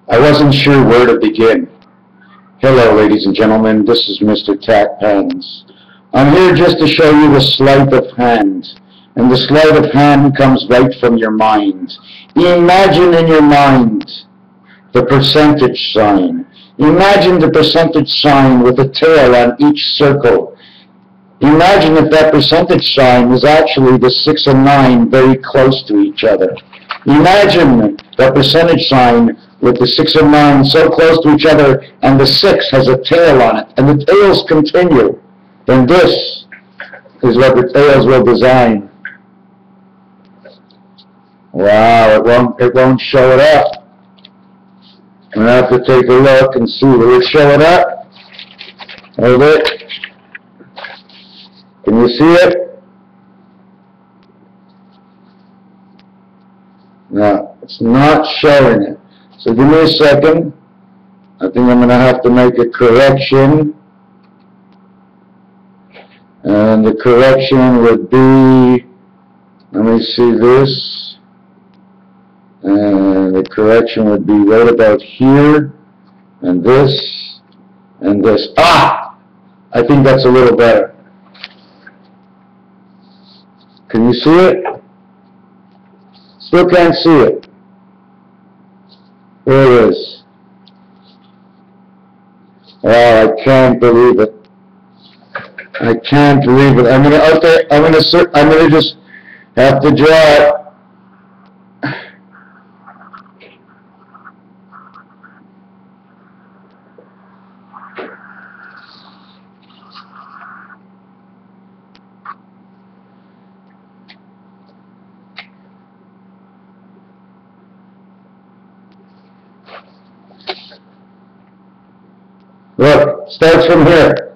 I wasn't sure where to begin. Hello, ladies and gentlemen, this is Mr. Tack Pens. I'm here just to show you the sleight of hand. And the sleight of hand comes right from your mind. Imagine in your mind the percentage sign. Imagine the percentage sign with a tail on each circle. Imagine if that percentage sign is actually the 6 and 9 very close to each other. Imagine the percentage sign with the 6 and 9 so close to each other, and the 6 has a tail on it, and the tails continue. Then this is what the tails will design. Wow, it won't show it up. I'm going to have to take a look and see. Will it show it up? Hold it. Can you see it? No, it's not showing it. So give me a second. I think I'm going to have to make a correction. And the correction would be, let me see this. And the correction would be right about here. And this. And this. Ah! I think that's a little better. Can you see it? Still can't see it. There it is. Oh, I can't believe it. I can't believe it. I'm gonna just have to draw it. Look, starts from here.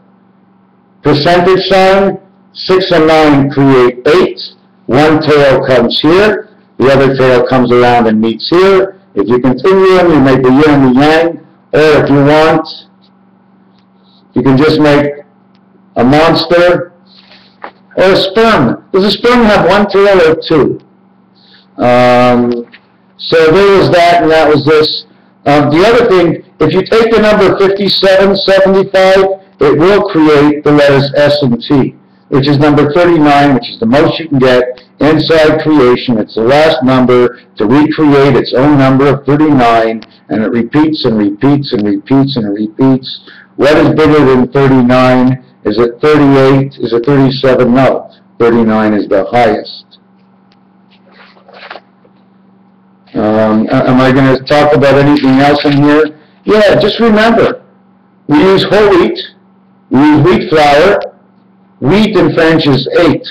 Percentage sign, 6 and 9 create 8. One tail comes here. The other tail comes around and meets here. If you continue them, you make the yin and the yang. Or if you want, you can just make a monster or a sperm. Does a sperm have one tail or two? So there was that, and that was this. The other thing, if you take the number 5775, it will create the letters S and T, which is number 39, which is the most you can get inside creation. It's the last number to recreate its own number of 39, and it repeats and repeats and repeats and repeats. What is bigger than 39? Is it 38? Is it 37? No, 39 is the highest. Am I going to talk about anything else in here? Yeah, just remember, we use whole wheat, we use wheat flour. Wheat in French is 8,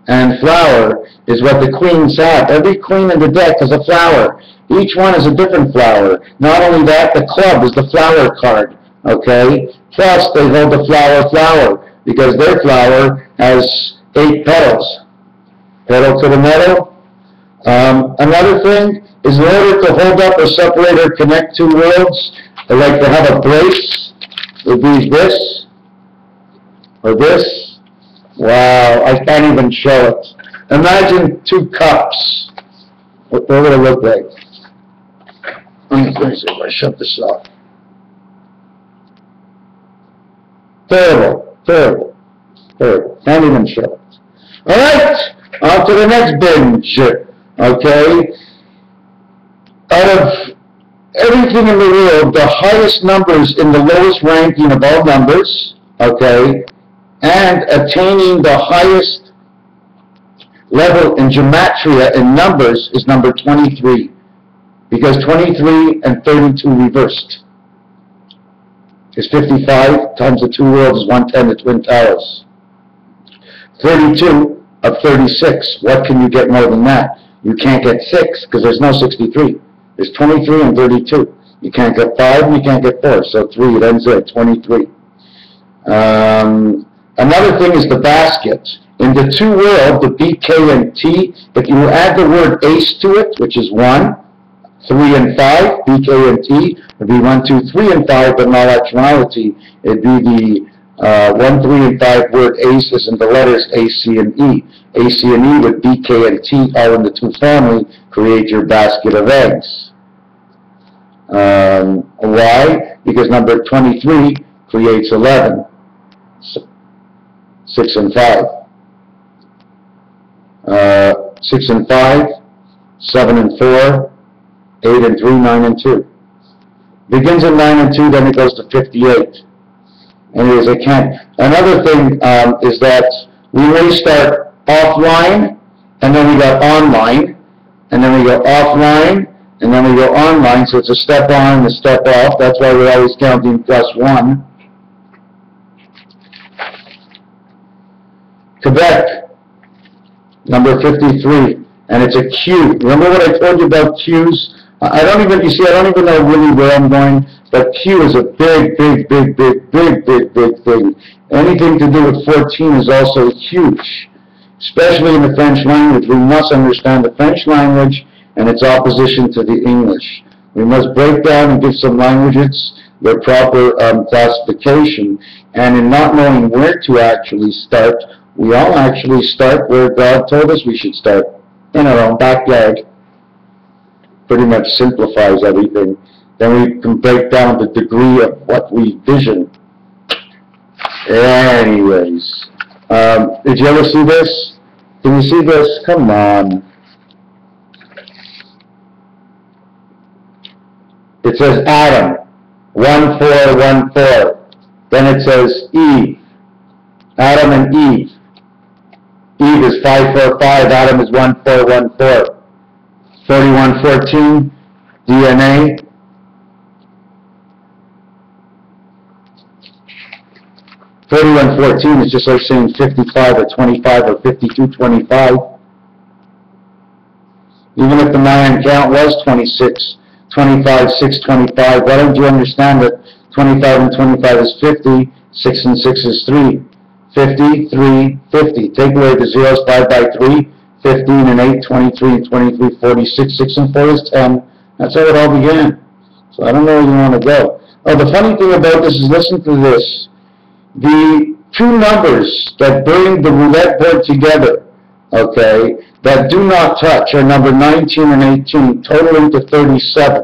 and flour is what the queens have. Every queen in the deck has a flower. Each one is a different flower. Not only that, the club is the flower card, okay? Plus, they hold the flower, because their flower has 8 petals. Petal to the metal. Another thing is, in order to hold up or separate or connect two worlds, they like to have a brace. It would be this or this. Wow, I can't even show it. Imagine 2 cups. What would it look like? Let me see if I shut this off. Terrible, terrible, terrible. Can't even show it. All right, on to the next binge. Okay. Out of everything in the world, the highest numbers in the lowest ranking of all numbers, okay, and attaining the highest level in gematria in numbers is number 23, because 23 and 32 reversed is 55 times the 2 worlds is 110, the Twin Towers. 32 of 36, what can you get more than that? You can't get 6, because there's no 63. There's 23 and 32. You can't get 5 and you can't get 4. So 3, it ends at 23. Another thing is the basket. In the 2 world, the B, K, and T, if you add the word ace to it, which is 1, 3, and 5, B, K, and T, it would be 1, 2, 3, and 5, but in all actuality, it would be the 1, 3, and 5 word aces and the letters A, C, and E. A, C, and E with B, K, and T all in the 2 family create your basket of eggs. Why? Because number 23 creates 11. 6 and 5. 6 and 5, 7 and 4, 8 and 3, 9 and 2. Begins at 9 and 2, then it goes to 58. Anyways, I can't. Another thing is that we may start offline, and then we go online, and then we go offline, and then we go online, so it's a step on and a step off. That's why we're always counting +1. Quebec, number 53, and it's a Q. Remember what I told you about Qs? I don't even know really where I'm going, but Q is a big thing. Anything to do with 14 is also huge, especially in the French language. We must understand the French language and its opposition to the English. We must break down and give some languages their proper classification, and in not knowing where to actually start, we all actually start where God told us we should start, in our own backyard. Pretty much simplifies everything. Then we can break down the degree of what we vision. Anyways, did you ever see this? Can you see this? Come on. It says Adam, 1, 4, 1, 4. Then it says Eve, Adam and Eve. Eve is 5, 4, 5. Adam is 1, 4, 1, 4. 41, 14, DNA. (41, 14) is just like saying 55 or 25 or 52, 25. Even if the Mayan count was 26, 25, 6, 25, why don't you understand that 25 and 25 is 50, 6 and 6 is 3. 50, 3, 50. Take away the zeros, 5 by 3. 15 and 8, 23 and 23, 46, 6 and 4 is 10. That's how it all began. So I don't know where you want to go. Oh, the funny thing about this is, listen to this. The two numbers that bring the roulette board together, okay, that do not touch are number 19 and 18, totaling to 37.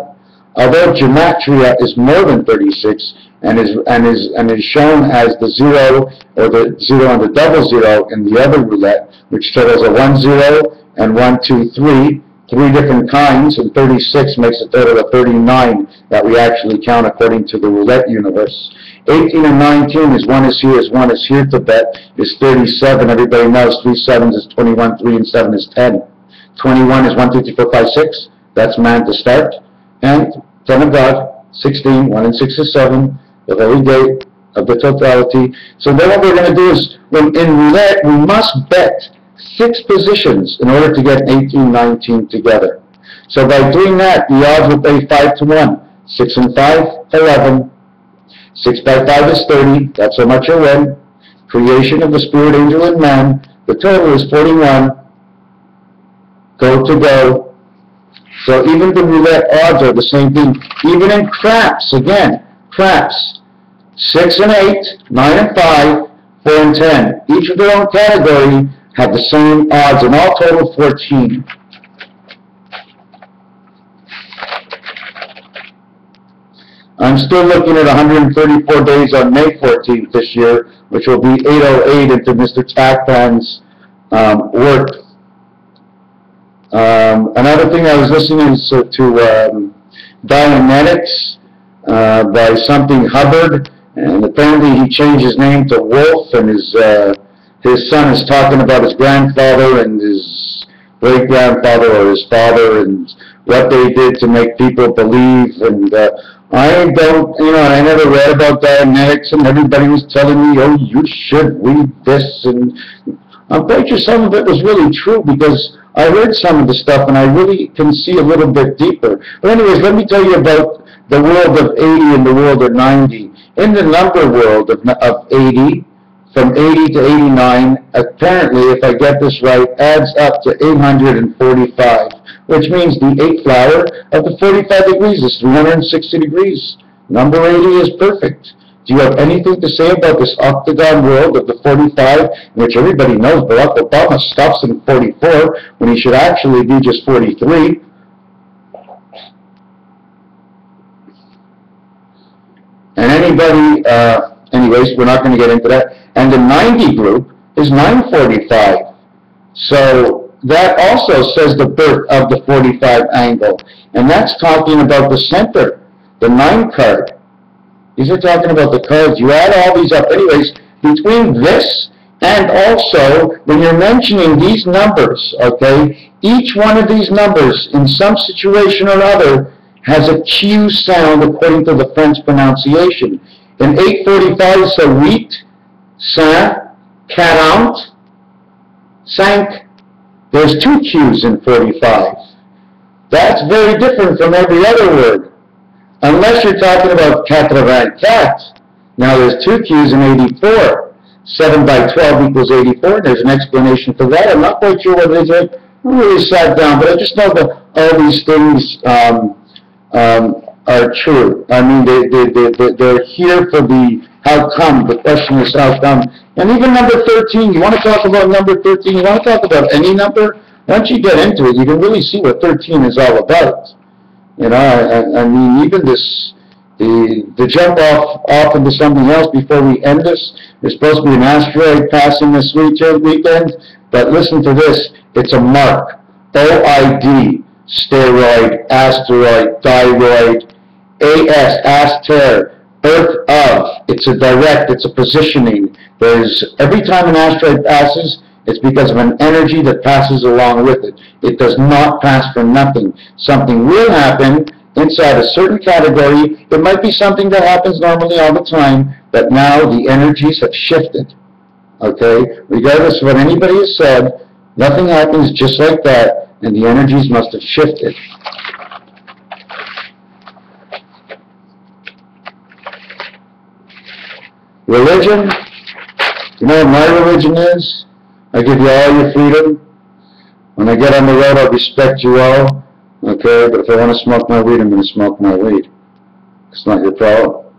Although gematria is more than 36 and is shown as the 0 or the 0 and the double 0 in the other roulette, which totals a 1, 0 and 1, 2, 3, 3 different kinds, and 36 makes a total of 39 that we actually count according to the roulette universe. 18 and 19 is 1 is here to bet, is 37. Everybody knows 3 sevens is 21, 3 and 7 is 10. 21 is 1, 2, 3, 4, 5, 6. That's man to start. And 10 of God, 16, 1 and 6 is 7. The holy gate of the totality. So then what we're going to do is, in roulette, we must bet 6 positions in order to get 18, 19 together. So by doing that, the odds will pay 5 to 1. 6 and 5, 11. 6 by 5 is 30. That's how much you win. Creation of the spirit, angel, and man. The total is 41. Go to go. So even the roulette odds are the same thing. Even in craps, again, craps. 6 and 8, 9 and 5, 4 and 10. Each of their own category have the same odds, and all total 14. I'm still looking at 134 days on May 14th this year, which will be 808 into Mr. Tacpan's work. Another thing I was listening to Dianetics by something Hubbard, and apparently he changed his name to Wolf, and his son is talking about his grandfather and his great-grandfather or his father and what they did to make people believe. And I don't, I never read about Dianetics, and everybody was telling me, oh, you should read this, and I'm quite sure some of it was really true, because I heard some of the stuff and I really can see a little bit deeper. But anyways, let me tell you about the world of 80 and the world of 90. In the number world of 80, from 80 to 89, apparently, if I get this right, adds up to 845, which means the 8th flower of the 45 degrees is 360 degrees. Number 80 is perfect. Do you have anything to say about this octagon world of the 45, which everybody knows Barack Obama stops in 44 when he should actually be just 43? anybody, anyways, we're not going to get into that. And the 90 group is 945. So that also says the birth of the 45 angle. And that's talking about the center, the 9 card. These are talking about the cards. You add all these up. Anyways, between this and also when you're mentioning these numbers, okay, each one of these numbers in some situation or other has a Q sound according to the French pronunciation. In 845 it's a 8, 5, 40, 5. There's 2 Q's in 45. That's very different from every other word. Unless you're talking about 84. Now there's 2 Q's in 84. 7 by 12 equals 84. There's an explanation for that. I'm not quite sure what it is. I haven't really sat down, but I just know that all these things are true. I mean, they're here for the how come. The question is how come. And even number 13, you want to talk about number 13, you want to talk about any number, once you get into it, you can really see what 13 is all about. You know, I mean, even this, the jump off into something else before we end this, there's supposed to be an asteroid passing this weekend, but listen to this, it's a mark, OID, steroid, asteroid, thyroid, AS, aster, Earth of, it's a direct, it's a positioning. There's, every time an asteroid passes, it's because of an energy that passes along with it. It does not pass for nothing. Something will happen inside a certain category. It might be something that happens normally all the time, but now the energies have shifted. Okay? Regardless of what anybody has said, nothing happens just like that, and the energies must have shifted. Religion, you know what my religion is? I give you all your freedom. When I get on the road, I'll respect you all. Okay, but if I want to smoke my weed, I'm going to smoke my weed. It's not your problem.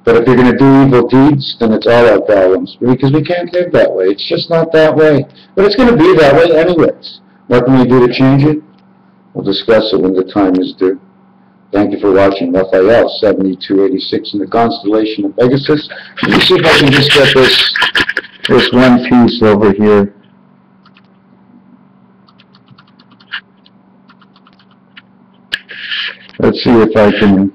But if you're going to do evil deeds, then it's all our problems. Because we can't live that way. It's just not that way. But it's going to be that way anyways. What can we do to change it? We'll discuss it when the time is due. Thank you for watching Raphael 7286 in the constellation of Pegasus. Let me see if I can just get this one piece over here. Let's see if I can.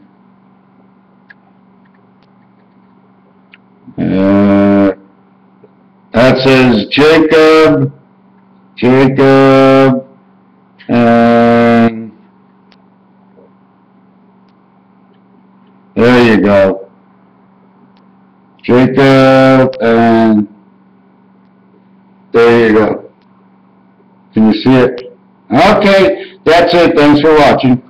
That says Jacob, and there you go. Jacob, and there you go. Can you see it? Okay, that's it. Thanks for watching.